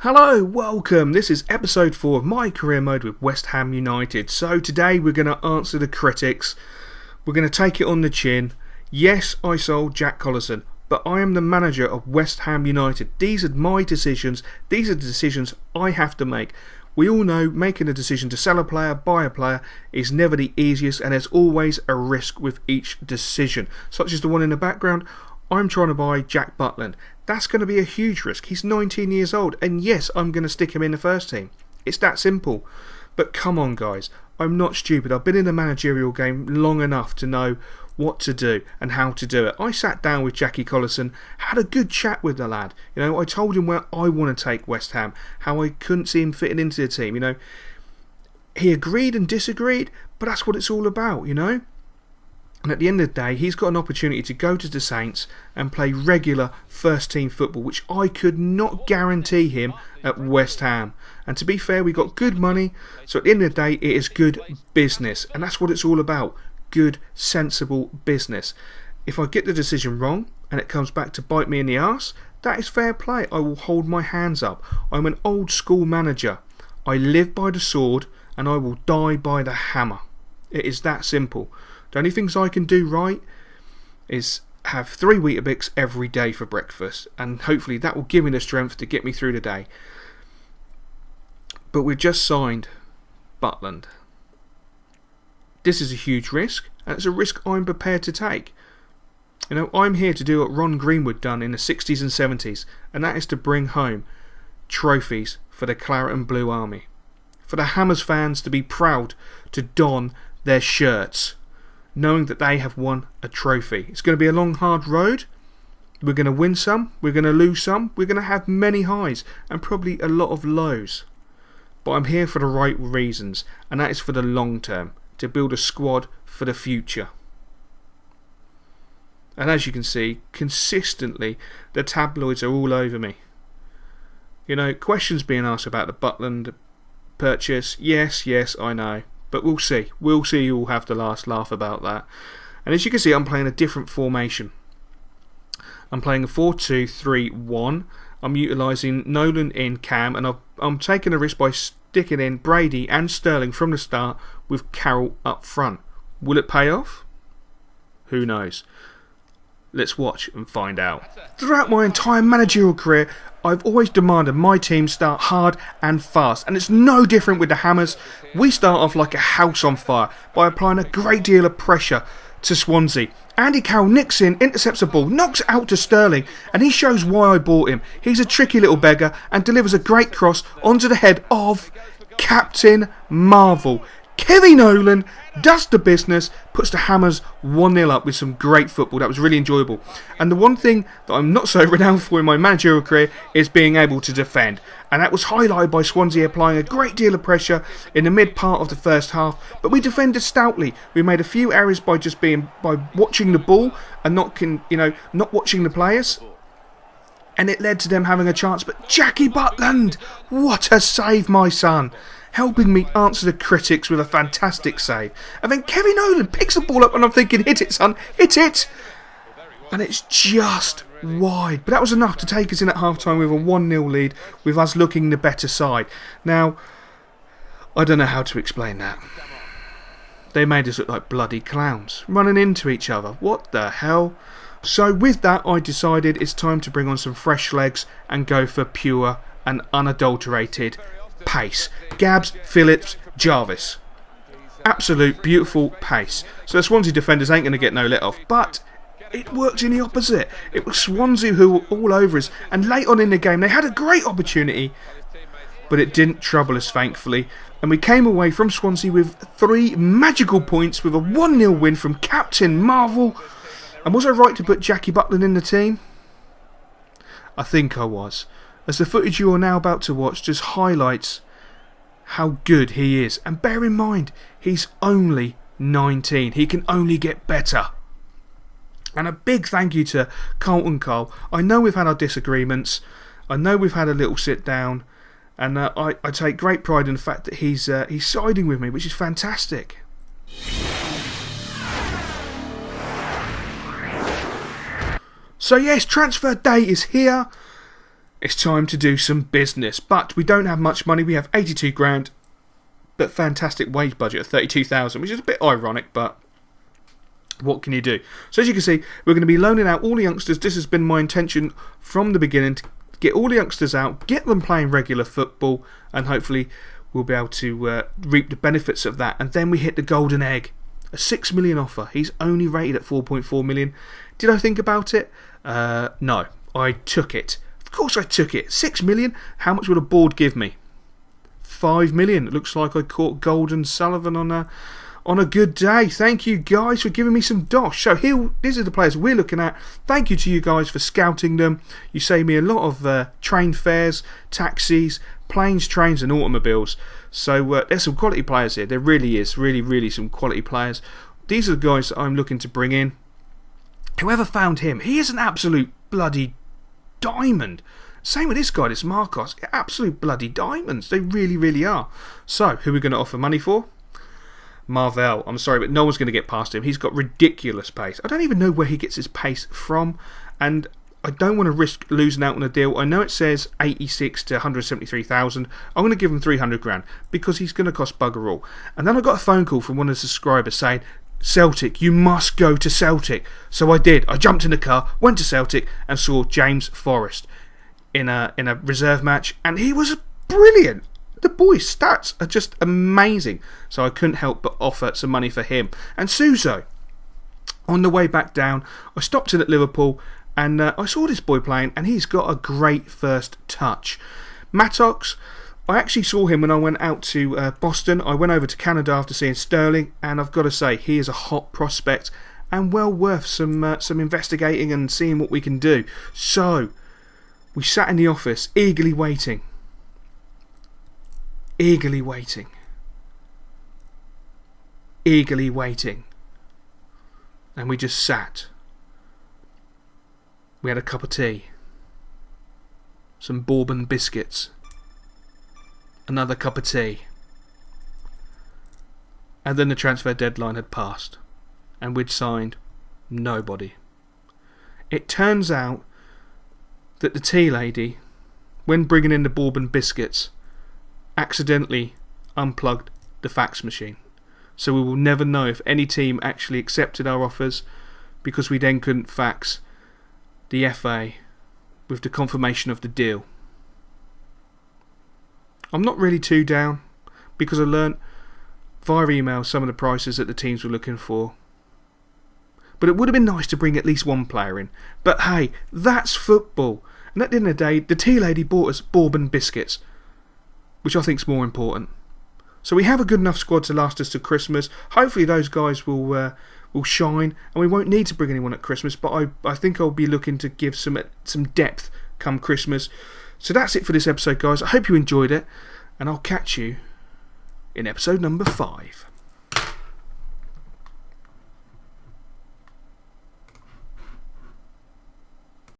Hello, welcome. This is episode 4 of my career mode with West Ham United. So today we're going to answer the critics. We're going to take it on the chin. Yes, I sold Jack Collison, but I am the manager of West Ham United. These are my decisions. These are the decisions I have to make. We all know making a decision to sell a player, buy a player is never the easiest, and there's always a risk with each decision. Such as the one in the background. I'm trying to buy Jack Butland. That's going to be a huge risk. He's 19 years old, and yes, I'm going to stick him in the first team. It's that simple. But come on, guys, I'm not stupid. I've been in the managerial game long enough to know what to do and how to do it. I sat down with Jackie Collison, had a good chat with the lad. You know, I told him where I want to take West Ham, how I couldn't see him fitting into the team. You know, he agreed and disagreed, but that's what it's all about, you know. And at the end of the day, he's got an opportunity to go to the Saints and play regular first-team football, which I could not guarantee him at West Ham. And to be fair, we got good money, so at the end of the day, it is good business. And that's what it's all about, good, sensible business. If I get the decision wrong, and it comes back to bite me in the arse, that is fair play. I will hold my hands up. I'm an old-school manager. I live by the sword, and I will die by the hammer. It is that simple. The only things I can do right is have 3 Weetabix every day for breakfast, and hopefully that will give me the strength to get me through the day. But we've just signed Butland. This is a huge risk, and it's a risk I'm prepared to take. You know, I'm here to do what Ron Greenwood done in the 60s and 70s, and that is to bring home trophies for the Claret and Blue Army. For the Hammers fans to be proud to don their shirts, knowing that they have won a trophy. It's going to be a long, hard road. We're going to win some, we're going to lose some, we're going to have many highs and probably a lot of lows. But I'm here for the right reasons, and that is for the long term, to build a squad for the future. And as you can see, consistently the tabloids are all over me. You know, questions being asked about the Butland purchase. Yes, I know. But we'll see. We'll see who will have the last laugh about that. And as you can see, I'm playing a different formation. I'm playing a 4-2-3-1. I'm utilising Nolan in cam, and I'm taking a risk by sticking in Brady and Sterling from the start with Carroll up front. Will it pay off? Who knows? Let's watch and find out. Throughout my entire managerial career, I've always demanded my team start hard and fast, and it's no different with the Hammers. We start off like a house on fire by applying a great deal of pressure to Swansea. Andy Carroll nicks in, intercepts a ball, knocks it out to Sterling, and he shows why I bought him. He's a tricky little beggar and delivers a great cross onto the head of Captain Marvel. Kevin Nolan does the business, puts the Hammers 1-0 up with some great football. That was really enjoyable. And the one thing that I'm not so renowned for in my managerial career is being able to defend. And that was highlighted by Swansea applying a great deal of pressure in the mid part of the first half. But we defended stoutly. We made a few errors by watching the ball and not watching the players. And it led to them having a chance. But Jackie Butland, what a save, my son. Helping me answer the critics with a fantastic save. And then Kevin Nolan picks the ball up and I'm thinking, hit it, son, hit it. And it's just wide. But that was enough to take us in at half-time with a 1-0 lead, with us looking the better side. Now, I don't know how to explain that. They made us look like bloody clowns, running into each other. What the hell? So with that, I decided it's time to bring on some fresh legs and go for pure and unadulterated pace. Gabbs, Phillips, Jarvis. Absolute beautiful pace. So the Swansea defenders ain't going to get no let off. But it worked in the opposite. It was Swansea who were all over us. And late on in the game, they had a great opportunity. But it didn't trouble us, thankfully. And we came away from Swansea with 3 magical points with a 1-0 win from Captain Marvel. And was I right to put Jackie Butland in the team? I think I was, as the footage you are now about to watch just highlights how good he is. And bear in mind, he's only 19. He can only get better. And a big thank you to Carlton Carl. I know we've had our disagreements. I know we've had a little sit down. And I take great pride in the fact that he's siding with me, which is fantastic. So yes, transfer day is here. it's time to do some business. But we don't have much money. We have 82 grand, but fantastic wage budget of 32,000, which is a bit ironic, but what can you do? So as you can see, we're going to be loaning out all the youngsters. This has been my intention from the beginning, to get all the youngsters out, get them playing regular football, and hopefully we'll be able to reap the benefits of that. And then we hit the golden egg. A 6 million offer. He's only rated at 4.4 million. Did I think about it? No. I took it. Of course I took it. 6 million? How much would a board give me? 5 million. It looks like I caught Golden Sullivan on a good day. Thank you guys for giving me some dosh. So these are the players we're looking at. Thank you to you guys for scouting them. You save me a lot of train fares, taxis, planes, trains and automobiles. So there's some quality players here. There really is. Really some quality players. These are the guys that I'm looking to bring in. Whoever found him, he is an absolute bloody diamond. Same with this guy, this Marcos. Absolute bloody diamonds. They really are. So, who are we going to offer money for? Marvell. I'm sorry, but no one's going to get past him. He's got ridiculous pace. I don't even know where he gets his pace from. And I don't want to risk losing out on a deal. I know it says 86 to 173,000. I'm going to give him 300 grand because he's going to cost bugger all. And then I got a phone call from one of the subscribers saying, Celtic, you must go to Celtic. So I did. I jumped in the car, went to Celtic and saw James Forrest in a reserve match, and he was brilliant. The boy's stats are just amazing. So I couldn't help but offer some money for him. And Suso, on the way back down, I stopped in at Liverpool and I saw this boy playing, and he's got a great first touch. Mattox, I actually saw him when I went out to Boston. I went over to Canada after seeing Sterling, and I've got to say, he is a hot prospect and well worth some investigating and seeing what we can do. So, we sat in the office, eagerly waiting. Eagerly waiting. Eagerly waiting. And we just sat. We had a cup of tea. Some bourbon biscuits. Another cup of tea. And then the transfer deadline had passed. And we'd signed nobody. It turns out that the tea lady, when bringing in the bourbon biscuits, accidentally unplugged the fax machine. So we will never know if any team actually accepted our offers, because we then couldn't fax the FA with the confirmation of the deal. I'm not really too down, because I learnt via email some of the prices that the teams were looking for. But it would have been nice to bring at least one player in. But hey, that's football. And at the end of the day, the tea lady bought us bourbon biscuits, which I think is more important. So we have a good enough squad to last us to Christmas. Hopefully those guys will shine, and we won't need to bring anyone at Christmas. But I think I'll be looking to give some depth come Christmas. So that's it for this episode, guys. I hope you enjoyed it, and I'll catch you in episode number 5.